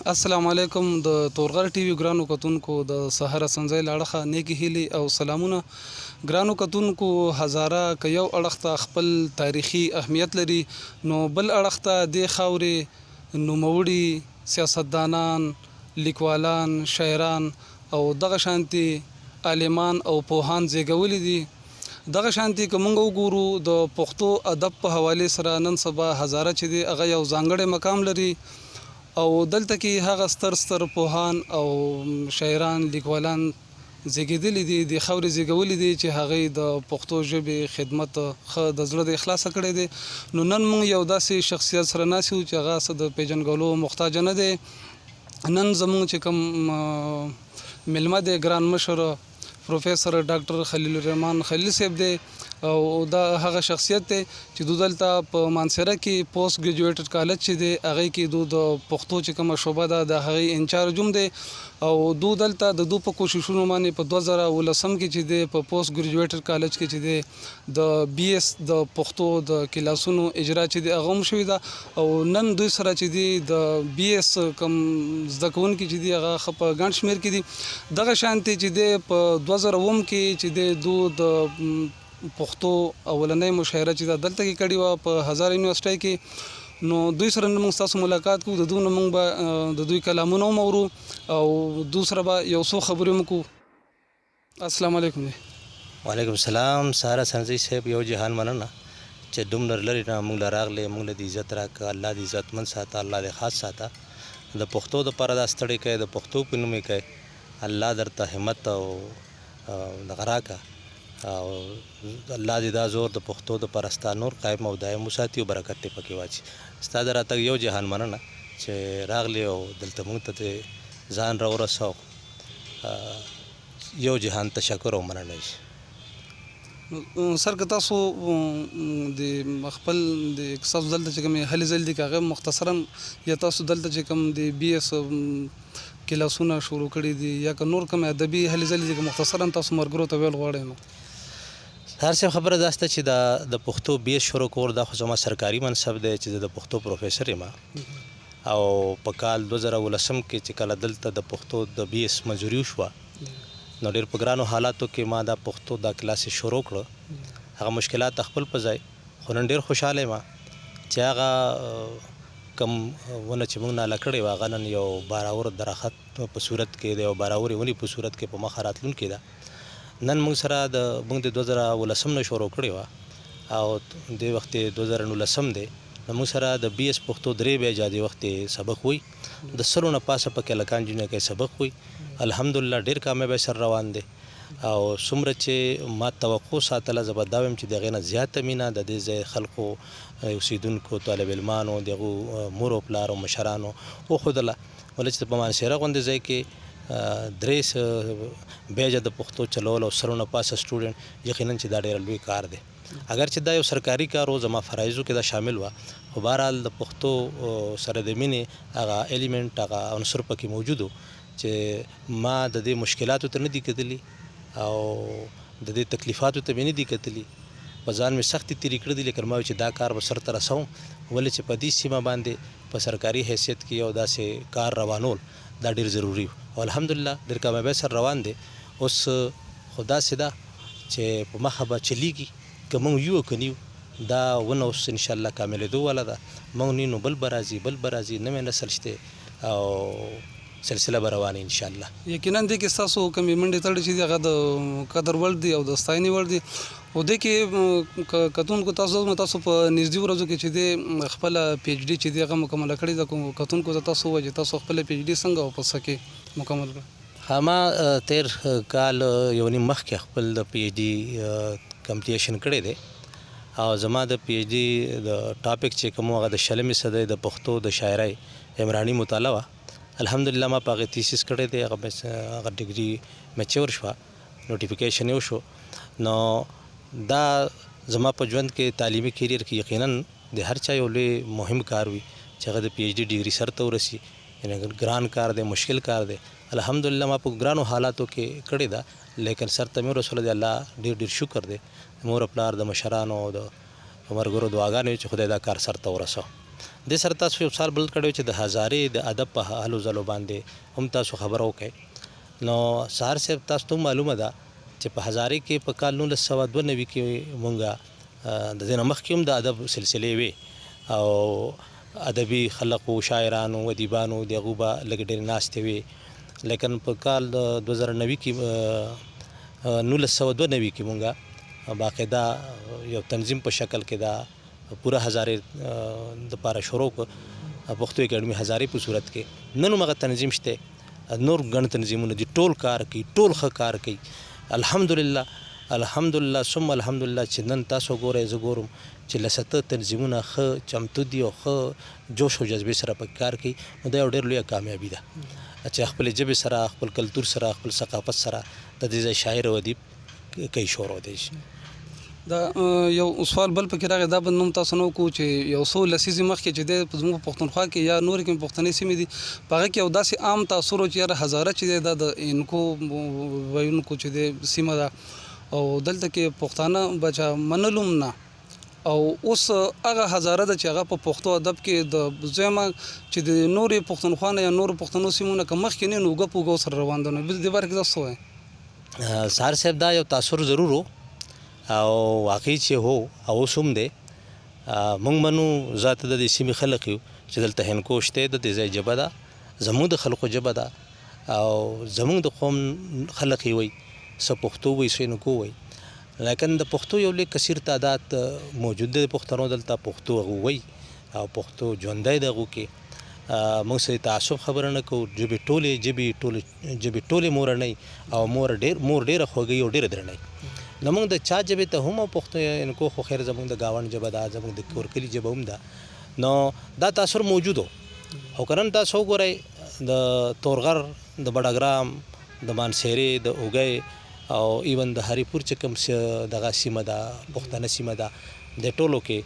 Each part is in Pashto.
السلام علیکم د تورغر ټي وي ګرانو کتونکو د سحر سنځي لاړه نیکی هیلی او سلامونه ګرانو کتونکو هزاره ک یو اړخ ته خپل تاریخي اهمیت لري نو بل اړخ ته د خاورې نوموړي سیاستدانان لیکوالان شاعران او دغه شانتي عالمان او پوهان زیږولي دي دغه شانتي کومنګ وګورو د پښتو ادب په حواله سره نن سبا هزاره چې دی هغه یو ځانګړی مقام لري او دلته کې هغه ستر پوهان او شاعران لیکوالان زیږیدلي دي د خاورې زیږولي دي چې هغه د پښتو ژبې خدمت خ د زړه د اخلاص کړي دي نو نن موږ یو داسې شخصیت سره ناسو چې هغه صد پیژنګلو محتاج نه دي نن زموږ چې کوم ملمه د ګران مشر پروفیسور ډاکټر خلیل الرحمن خلیل صاحب دی او دا هغه شخصیت دی چې دلته په مانسره کې پوسټ ګریجویټډ کالج چې دی هغه کې د پښتو چې کومه شوبه ده د هغه انچارج هم دی او دلته د په کوششونو باندې په 2019 کې چې دی په پوسټ ګریجویټډ کالج کې چې دی د بي اس د پښتو د کلاسونو اجرا چې دی هغه هم شوی ده او نن دوی سره چې دی د بي اس کم زده کوونکي چې دی هغه په ګڼ شمیر کې دي دغه شانتي چې دی په 2009 کې چې دی د پښتو اولنۍ مشاعره چې دلته کې کړې و په هزار یونیورسيټي کې نو دوی سره موږ تاسو ملاقات کوو د دوی موږ به د دوی کلامونه مورو او دوسره به یو څو خبرې وکړو السلام علیکم وعلیکم السلام سارا سنځي صاحب یو جهان مننه چې دومره لري نه موږ راغلي موږ د عزت راکړه الله دې عزت من ساته الله دې خاص ساته د پښتو د پر د ستړي کوي د پښتو په نوم کوي الله درته همت او د غراکه او الله دې دا زور د پښتو د پرستا نور قائم او دائم وساتي او برکت ته پکې واچي ستاسو راته یو جهان مننه چې راغلی او دلته موږ ته ځان راورسو یو جهان تشکر او مننه سر که تاسو د خپل د اقتصاد دلته چې کوم هلي ځل دي کاغه مختصرا یا تاسو دلته چې کوم د بي اس کلاسونه شروع کړي دي یا که نور کوم ادبي هلي ځل دي مختصرا تاسو مرګرو ته ویل غواړئ نو هر څه خبره داسته چې د پښتو بي اس شروع کول د خو زما سرکاري منصب دی چې د پښتو پروفیسور یم او په کال 2019 کې چې کله دلته د پښتو د بي اس منځوري شو نو ډېر په ګرانو حالاتو کې ما د پښتو د کلاس شروع کړ هغه مشکلات خپل په ځای خو نن ډېر خوشاله یم چې هغه کم ونه چې موږ نه لکړې واغ نن یو باراور درخت په صورت کې دی او باراوري ونی په صورت کې په مخاراتلون کې ده نن موږ سره د موږ د 2019 نه شروع کړی و او د وخت 2019 دی موږ سره د بي اس پښتو درې بیا جادي وخت سبق وي د سرونه پاسه پکې لکان جنې کې سبق وي الحمدلله ډیر کامیاب سر روان دي او څومره چې ما توقع ساتله زبرداوم چې دغه نه زیات مینا د دې خلکو اوسیدونکو طالب علمانو دغه مور او پلار او مشرانو او خدله ولې په مانسره غونډه ځای کې دریس بیجه د پښتو چلول او سرونه پاسه سټوډنټ یقینا چې دا ډیر لوی کار دی اگر چې دا یو سرکاري کار او زما فرایضو کې دا شامل و خو بهرحال د پښتو سره د مینې هغه الیمنٹ هغه عنصر پکې موجودو چې ما د دې مشکلاتو ته نه دي کتلی او د دې تکلیفاتو ته نه دي کتلی په ځان مې سختي تیری کړې دي لیکن ما چې دا کار به سر ته رسوم ولې چې په دې سیمه باندې په سرکاري حیثیت کې یو داسې کار روانول دا ډیر ضروری او الحمدلله ډیر کامیاب سر روان دي اوس خدا سدا چې په مخه به چلیږي کوم یو کنیو دا ونه اوس ان شاء الله کاملېدو ولا دا مونږ نو بل برازي نه مې نسل شته او سلسله روانه ان شاء الله یقینا د کې تاسو کوم منډه تړ چې هغه د قدر ور دي او د ستایني ور دي او د کې کتون کو تاسو په نږدې ورځو کې چې د خپل پی ایچ ډي چې دی هغه مکمل کړی د کتون کو تاسو وجه تاسو خپل پی ایچ ډي څنګه واپس کې مکمل کړ ما تیر کال یو نیم مخ کې خپل د پی ایچ ډي کمپلیشن کړی دی او زما د پی ایچ ډي د ټاپک چې کوم هغه د شلمې صدې د پښتو د شاعرۍ عمرانی مطالعه الحمدلله ما پاغه تیسیس کړی دی هغه ډیګري میچور شو نوټیفیکیشن یو شو نو دا زما په ژوند کې تعلیمي کیریر کې یقینا د هر چا یو لوی مهم کار وي چې هغه د پی ایچ ډي ډیګري سر ته ورسی یعنی ګران کار دی مشکل کار دی الحمدلله ما په ګرانو حالاتو کې کړی دا لیکن سر ته مې رسول دی الله ډیر شکر دی مور پلار د مشرانو او د عمرګرو دعاګانې چې خدای دا کار سر ته ورسو دې سره تاسو یو سوال بل کړی چې د هزارې د ادب په هلو ځلو باندې هم تاسو خبره وکړئ. نو سهار صاحب تاسو ته معلومه ده چې په هزارې کې په کال 1992 کې مونږه د دې نه مخکې هم د ادب سلسلې وې او ادبي خلق و شاعرانو و ادیبانو د هغو به لږ ډېرې ناستې وې. لیکن په کال 2009 کې 1992 کې مونږه باقاعده یو تنظیم په شکل کې دا پوره هزارې دپاره شروع کړ پښتو اکیډمي هزارې په صورت کې. نن هم هغه تنظیم شته، نور ګڼ تنظیمونه دي، ټول کار کوي، ټول ښه کار کوي. الحمدلله الحمدلله ثم الحمدلله چې نن تاسو ګورئ زه ګورم چې لسته تنظیمونه ښه چمتو دي او ښه جوش او جذبې سره په کار کوي. نو دا یو ډېر لویه کامیابي ده چې خپل ژبې سره، خپل کلتور سره، خپل ثقافت سره د دې ځای شاعر او ادیب کوي شروع دی. دا یو سوال بل پکې راغی، دا به نوم تاسو نو کو چې یو څو لسیزې مخکې چې د زموږ پښتونخوا کې یا نور کې پښتنې سیمې دي په هغه کې یو داسې عام تاثر و چې یاره هزاره چې دی دا د انکو ویونکو چې دی سیمه ده او دلته کې پښتانه بچا منلوم نه او اوس هغه هزاره ده چې هغه په پښتو ادب کې د زما چې د نورې پښتونخوا نه یا نور پښتنو سیمونه که مخکې نه نو اوږه په اوږه سره روان دي. نو دې باره کې تاسو څه وایئ؟ سهار صاحب دا یو تاثر ضرور و او واقعي چې هو او اوس هم دی. موږ منو ذات د دې سیمې خلک یو چې دلته هندکوش دی، د دې ځای ژبه ده، زموږ د خلکو ژبه ده او زموږ د قوم خلک یې وایي، څه پښتو وایي څه هندکو وایي. لیکن د پښتو یو لږ کثیر تعداد موجود دی، پښتنو دلته پښتو هغه وایي او پښتو ژوندی دی. هغو کې موږ سره تعصب خبره نه کوو. ژبې ټولې مورنۍ او مور ډېره خوږی او ډېره درنۍ. نو موږ د چا ژبې ته هم پښتو انکو خو خیر زموږ د ګاونډ ژبه ده، زموږ د کورکلي ژبه هم ده. نو دا تاثر موجود و او که نن تاسو وګورئ د تورغر، د بډګرام، د مانسهرې، د اوږی او ایون د هریپور چې کوم دغه سیمه ده پښتنه سیمه ده، د ټولو کې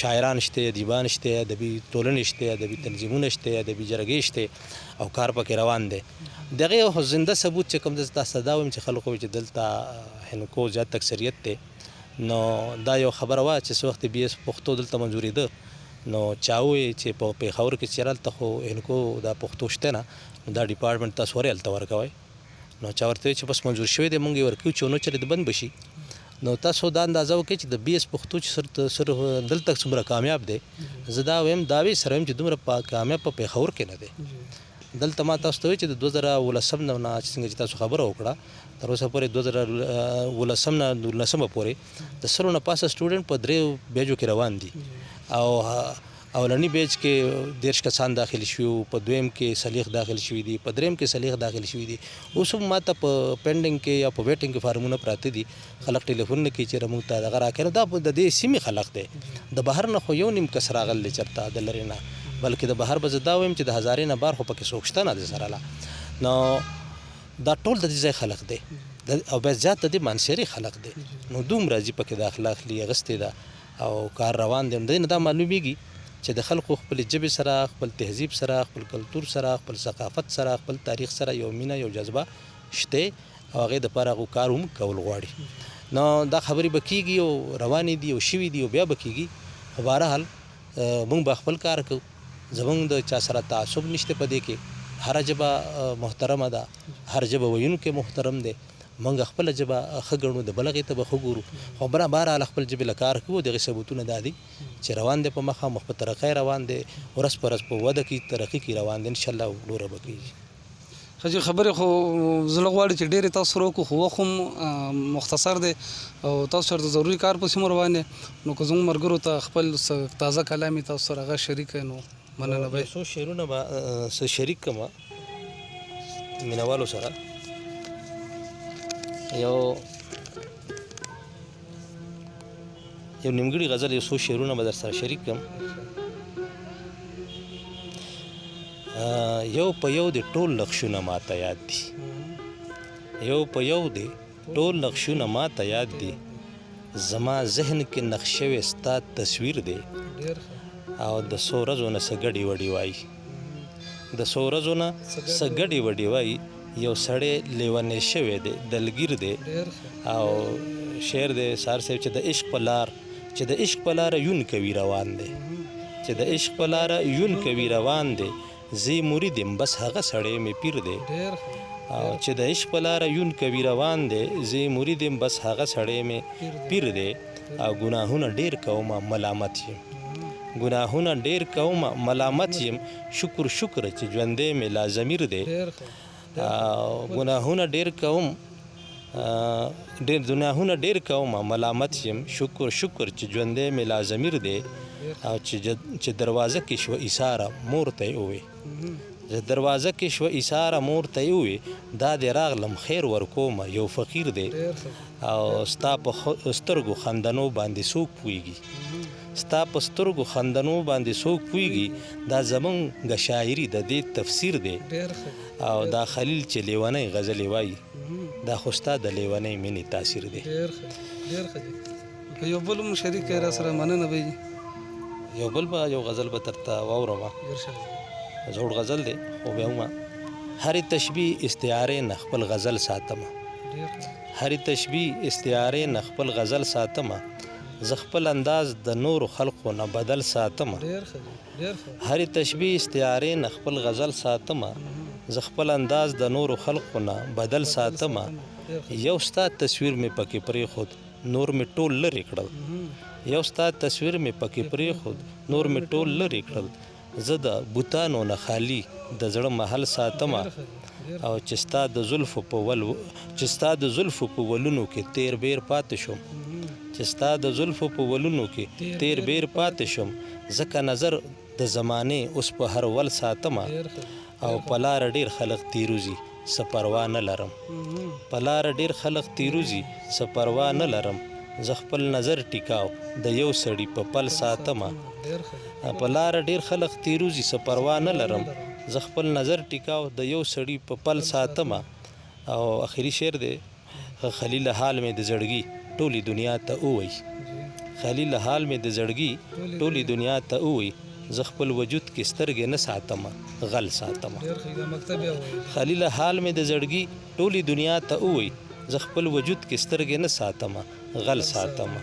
شاعران شته، ادیبان شته، ادبي ټولنې شته، ادبي تنظیمونه شته، ادبي جرګې شته او کار پکې روان دی. دغه یو زنده ثبوت چې کوم تاسو دا وایم چې خلکو چې دلته هندکو زیات اکثریت دی. نو دا یو خبره وه چې څه وخت بي اس پښتو دلته منظورېده نو چا وویل چې په پېښور کې چې هلته خو هندکو دا پښتو شته نه، نو دا ډپارټمنټ تاسو ولې هلته ورکوئ؟ نو چا ورته ویل چې بس منظور شوی دی موږ یې ورکوو چې ونه چېرې د بند به شي. نو تاسو دا اندازه وکړئ چې د بي اس پښتو چې صرف دلته څومره کامیاب دی. زه دا وایم دعوې سره وایم چې دومره کامیاب په پېښور کې نه دی. دلته ما تاسو ته وایي چې د 2019 نه څنګه چې تاسو خبره وکړه تر اوسه پورې 2019 نه 2019 پورې د 100 نه پاسه سټوډنټ په 3 بیجو کې روان دي او اولنی بیچ کې 10 کسان داخل شوي، په دویم کې سلیخ داخل شوي دي، په دریم کې سلیخ داخل شوي دي. اوس هم ماته په پینډینګ کې یا په ویټینګ کې فارمونه پراته دي. خلک ټلیفون کوي چې موږ ته دغه راکړه. دا د دې سیمې خلک دی، د بهر نه خو یو نیم کس راغلی چېرته د لرې نه، بلکې د بهر به زه دا وایم چې د هزارې نه بار خو پکې څوک شته نه دی سره لا. نو دا ټول د دې ځای خلک دی او بیا زیات د دې مانسهرې خلک دی. نو دومره راځي پکې داخله اخلي اغستې ده او کار روان دی. نو دا معلومیږي چې د خلکو خپل ژبې سره، خپل تهذیب سره، خپل کلتور سره، خپل ثقافت سره، خپل تاریخ سره یو مینه، یو جذبه شته او هغې دپاره هغو کار هم کول غواړي. نو دا خبرې به کېږي او روانې دي او شوي دي او بیا به کېږي. خو بهرحال موږ به خپل کار کوو. زموږ د چا سره تعصب نشته په دې کې. هره ژبه محترمه ده، هر ژبه ویونکی محترم دی. موږ خپله ژبه ښه ګڼو، د بل هغې ته به ښه ګورو. خو بهرحال خپل ژبې له کار کوو. دغې ثبوتونه دا دي چې روان دی په مخه، مخ په ترقۍ روان دی، ورځ په ورځ په وده کې ترقي کې روان دی. انشاءالله نوره به کېږي. ښه خبرې خو زړه غواړي چې ډېرې تاسو سره وکړو، خو وخت هم مختصر دی او تاسو سره د ضروري کار پسې مو روان دی. نو که زموږ ملګرو ته خپل تازه کلام یې تاسو سره هغه شریک کړئ نو مننه به. څو شعرونه به شریک کړم مینوالو سره. یو نیمګړي غزل، یو څو شعرونه به در سره شریک کړم. یو په یو د ټول نقشونه ماته یاد دي، یو په یو د ټول نقشونه ماته یاد دي. زما ذهن کې نقش شوی ستا تصویر دی او د څو ورځو نه څه ګډې وډې وایي، د څو ورځو نه څه ګډې وډې وایي. یو سړی لیونی شوی دی، دلګیر دی او شعر دی سهار صاحب چې د عشق په لار یون کوي روان دی. چې د عشق په لاره یون کوي روان دی زی مرید یم بس هغه سړی مې پیر دی او چې د عشق په لاره یون کوي روان دی زی مرید یم بس هغه سړی مې پیر دی او ګناهونه ډېر کومه ملامت یم ګناهونه ډېر کومه ملامت یم شکر شکر چې ژوندی مې لا ضمیر دی ګناهونه ډېر کوم ګناهونه ډېر کومه ملامت یم شکر شکر چې ژوندی مې لا ضمیر دی او چې دروازه کې شوه ایساره مور ته یې ووې چې دروازه کې شوه ایساره مور ته یې ووې دا دې راغلم خیر ورکومه یو فقیر دی او ستا په سترګو خندنو باندې څوک پوهېږي ستا په سترګو خندنو باندې څوک پوهېږي دا زمونږ شاعري د دې تفسیر دی او دا خلیل چې لیونی غزلې وایي دا خو ستا د لیونی مینې تاثیر دی یو بل هم شریک را سره مننه به یو بل به یو غزل به درته واورمه زوړ غزل دی خو بیا هم هرې تشبیه استعارې نه خپل غزل ساتمه هرې تشبیه استعارې نه خپل غزل ساتمه زه خپل انداز د نورو خلقو نه بدل ساتمه هرې تشبیه استعارې نه خپل غزل ساتمه زه خپل انداز د نورو خلقو نه بدل ساتمه یو ستا تصویر مې پکې پرېښود نور مې ټول لرې کړل یو ستا تصویر مې پکې پرېښود نور مې ټول لرې کړل زه د بوتانو نه خالي د زړه محل ساتمه او چې ستا د زلفو په ولونو کې تیر بیر پاتې شم چې ستا د زلفو په ولونو کې تیر بیر پاتې شم ځکه نظر د زمانې اوس په هر ول ساتمه او په لاره ډېر خلق تیروزي څه پروا نه لرم په لاره ډېر خلق تیروزي څه پروا نه لرم زه خپل نظر ټیکاو د یو سړي په پل ساتمه په لاره ډېر خلق تیروزي څه پروا نه لرم زه خپل نظر ټیکاو د یو سړي په پل ساتمه او آخري شعر دی خلیل حال مې د زړګي ټولې دنیا ته ووایي خلیل حال مې د زړګي ټولې دنیا ته ووایي زه خپل وجود کې سترګې نه ساتمه غل ساتمه خلیل حال مې د زړګي ټولې دنیا ته ووایي زه خپل وجود کې سترګې نه ساتمه غل ساتمه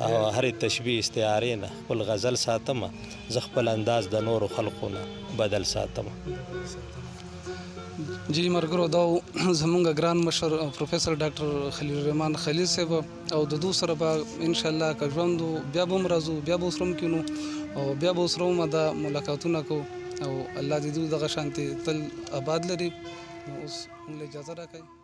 او هرې تشبیه استعارې نه خپل غزل ساتمه زه خپل انداز د نورو خلقو نه بدل ساتمه جی مرګرو دا زمونږ ګران مشر پروفیسر ډاکټر خلیل الرحمن خلیل صاحب او د دو سره به ان شاء الله که ژوند بیا به هم راځو بیا به سره کینو او بیا به سره هم دا ملاقاتونه کو او الله دې دغه شانتي تل آباد لري اوس موږ اجازه راکړئ